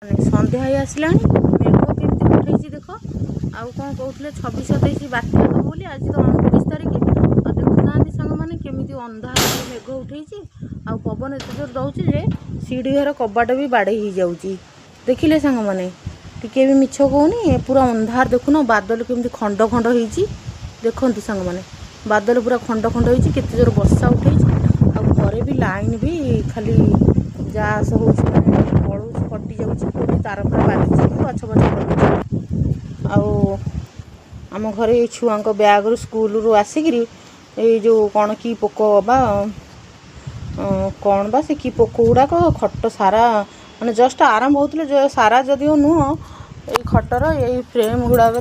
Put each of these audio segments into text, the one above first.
सन्ध्या ही आसला मेघ केमती उठे देख आउ कौन कहते 26-27 बात्या हम बोली आज तो 29 तारीख आ देखुना सांग मैंने केमी अंधार मेघ उठे आ पवन एत जोर दौर जे सीढ़ी घर कबाट भी बाड़े हो जाऊँगी देखिले सांग मैंने टिके भी मिछ कहूनी पूरा अंधार देखुन बादल केमी खंड खंड हो देखु सांग मैंने बादल पूरा खंड खंड हो केते जोर वर्षा उठे घरे भी लाइन भी खाली जा हो पड़ू कटि जाऊँगी तार पूरा बाजि गछ गछ आम घरे छुआ ब्याग रु स्कूल रु आसिक जो कौन कि पोक बा कौन बा से कि पोक गुड़ाक खट सारा माने जस्ट आरंभ होते सारा जदिव नुह ये खटर ये फ्रेम गुड़ाक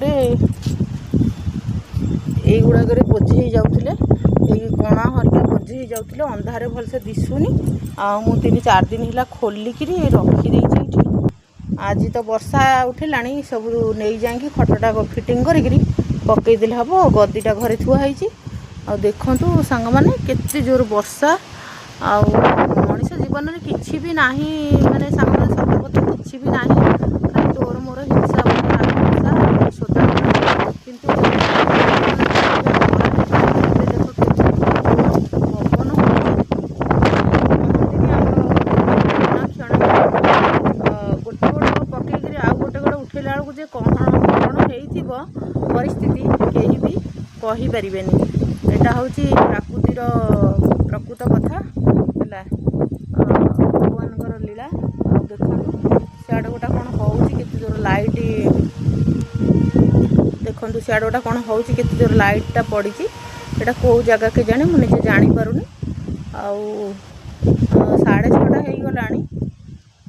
बोझे जाऊे कणा हरिका बोझे जाऊे अंधारे भलसे दिशुनी मु 3-4 दिन है खोलिकी रखीदे आज तो वर्षा उठेला सब नहीं जाकि खटटा फिटिंग करी पकईदे हम गदीटा घरे थुआई आ देखु सांग मैंने केते जोर वर्षा आ मनीष जीवन में किसी भी ना माने सांग मैंने सब कथा किसी भी ना खाली तोर मोर हिंसा सोदा किंतु परिस्थिति कहीं भी कहीपर यहाँ हूँ प्राकृतिर प्रकृत कथा है भगवान लीला देखो सियाड़ गोटा कौन होती जोर लाइट देखो सियाड़ गोटा कौन होती जोर लाइटा पड़ी यहाँ कौ जगह के जाने मुझे जापारूनी आउ 6:30 हो गला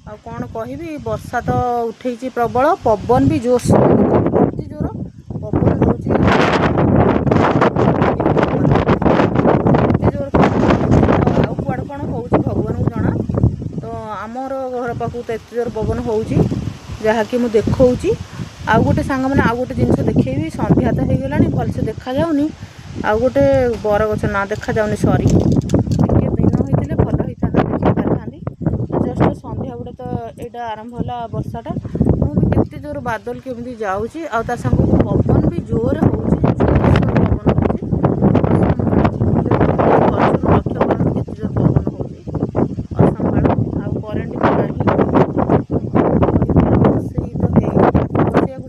आ कौन कहि वर्षा तो उठे प्रबल पवन भी जोर जोर पवन कौन हो भगवान को जना तो आमर घर पाखु तो एत जोर पवन हो जहाँकि मुझे देखी आउ गोटे सांग मैंने आउ गोटे जिनस देखेबी संध्या तो हो गला भलसे देखा जाऊनी आउ गोटे बरगछ ना देखा जाऊनी सरी टे दिन होते भल होता देखी पारि जस्ट संध्या गुड़े तो यहाँ आरंभ है वर्षाटा केते जोर बादल केमी जाऊँगी आ संग पवन भी जोर हो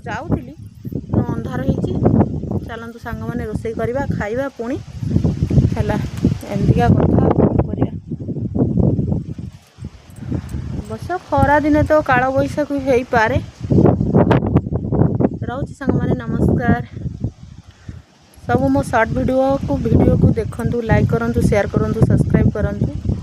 जाऊली अंधार हो चलतु सांग मैंने रोषे करवा खाइबा पुणी है एमतिका कथा अवश्य खरा दिने तो काल बैशाखी हो पारे रोची सांग मैंने नमस्कार सब मो शॉर्ट वीडियो को देखु लाइक करूँ शेयर करूँ सब्सक्राइब करूँ।